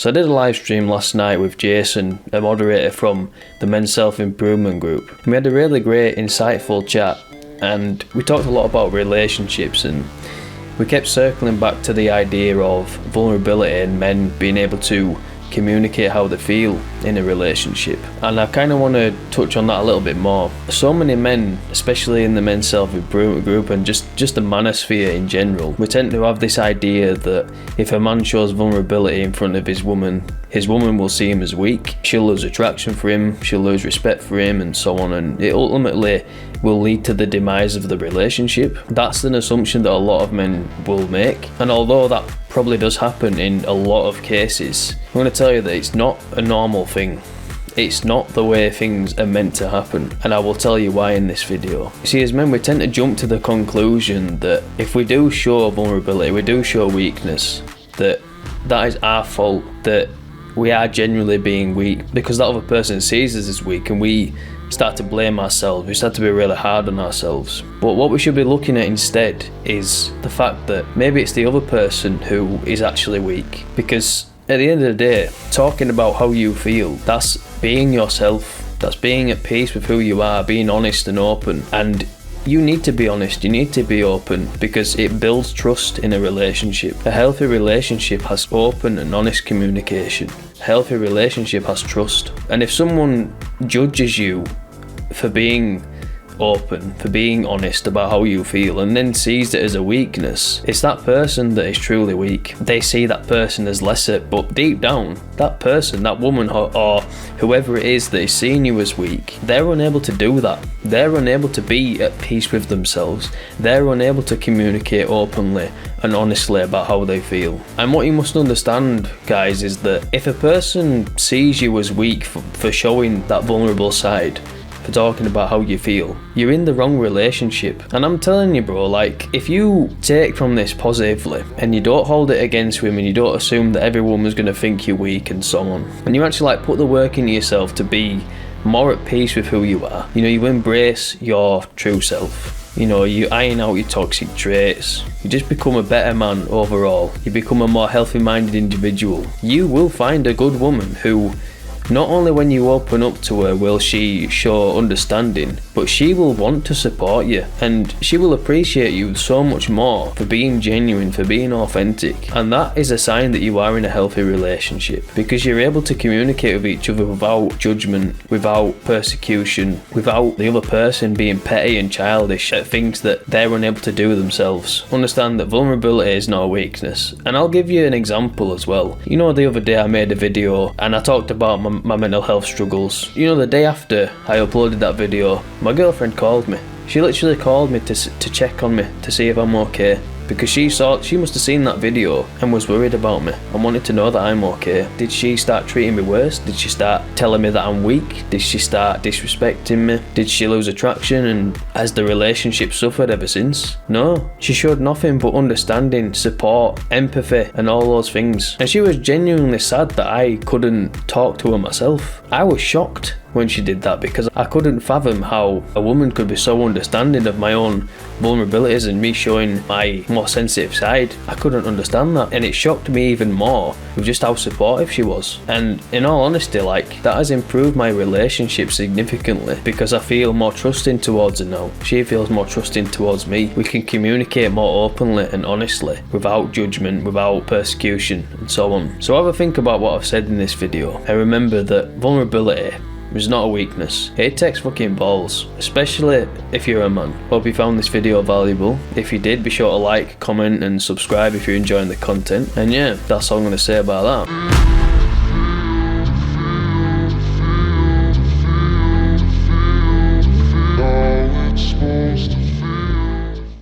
So I did a live stream last night with Jason, a moderator from the Men's Self-Improvement group. We had a really great, insightful chat, and we talked a lot about relationships, and we kept circling back to the idea of vulnerability and men being able to communicate how they feel in a relationship. And I kind of want to touch on that a little bit more. So many men, especially in the Men's Self-Improvement group and just the manosphere in general, we tend to have this idea that if a man shows vulnerability in front of his woman will see him as weak. She'll lose attraction for him, she'll lose respect for him, and so on, and it ultimately will lead to the demise of the relationship. That's an assumption that a lot of men will make, and although that probably does happen in a lot of cases, I'm going to tell you that it's not a normal thing. It's not the way things are meant to happen, and I will tell you why in this video. You see, as men, we tend to jump to the conclusion that if we do show vulnerability, we do show weakness, that is our fault, that we are genuinely being weak because that other person sees us as weak, and we start to blame ourselves, we start to be really hard on ourselves. But what we should be looking at instead is the fact that maybe it's the other person who is actually weak, because at the end of the day, talking about how you feel, that's being yourself, that's being at peace with who you are, being honest and open. And you need to be honest, you need to be open, because it builds trust in a relationship. A healthy relationship has open and honest communication. A healthy relationship has trust. And if someone judges you for being open, for being honest about how you feel, and then sees it as a weakness, it's that person that is truly weak. They see that person as lesser, but deep down, that person, that woman or whoever it is that is seeing you as weak, they're unable to do that. They're unable to be at peace with themselves. They're unable to communicate openly and honestly about how they feel. And what you must understand, guys, is that if a person sees you as weak for showing that vulnerable side, for talking about how you feel, you're in the wrong relationship. And I'm telling you, bro, like, if you take from this positively and you don't hold it against women, you don't assume that every woman's going to think you're weak and so on, and you actually put the work into yourself to be more at peace with who you are, you embrace your true self, you iron out your toxic traits, you just become a better man overall, you become a more healthy minded individual, you will find a good woman who, not only when you open up to her will she show understanding, but she will want to support you, and she will appreciate you so much more for being genuine, for being authentic. And that is a sign that you are in a healthy relationship, because you're able to communicate with each other without judgment, without persecution, without the other person being petty and childish at things that they're unable to do themselves. Understand that vulnerability is not a weakness. And I'll give you an example as well. The other day I made a video and I talked about my mental health struggles. The day after I uploaded that video, my girlfriend called me. She literally called me to check on me, to see if I'm okay, because she must have seen that video and was worried about me and wanted to know that I'm okay. Did she start treating me worse? Did she start telling me that I'm weak? Did she start disrespecting me? Did she lose attraction, and has the relationship suffered ever since? No, she showed nothing but understanding, support, empathy, and all those things. And she was genuinely sad that I couldn't talk to her myself. I was shocked when she did that, because I couldn't fathom how a woman could be so understanding of my own vulnerabilities and me showing my more sensitive side. I couldn't understand that, and it shocked me even more with just how supportive she was. And in all honesty, that has improved my relationship significantly, because I feel more trusting towards her now. She feels more trusting towards me. We can communicate more openly and honestly, without judgment, without persecution, and so on. So have a think about what I've said in this video, and remember that vulnerability is not a weakness. It takes fucking balls, especially if you're a man. Hope you found this video valuable. If you did, be sure to like, comment and subscribe if you're enjoying the content. And yeah, that's all I'm going to say about that.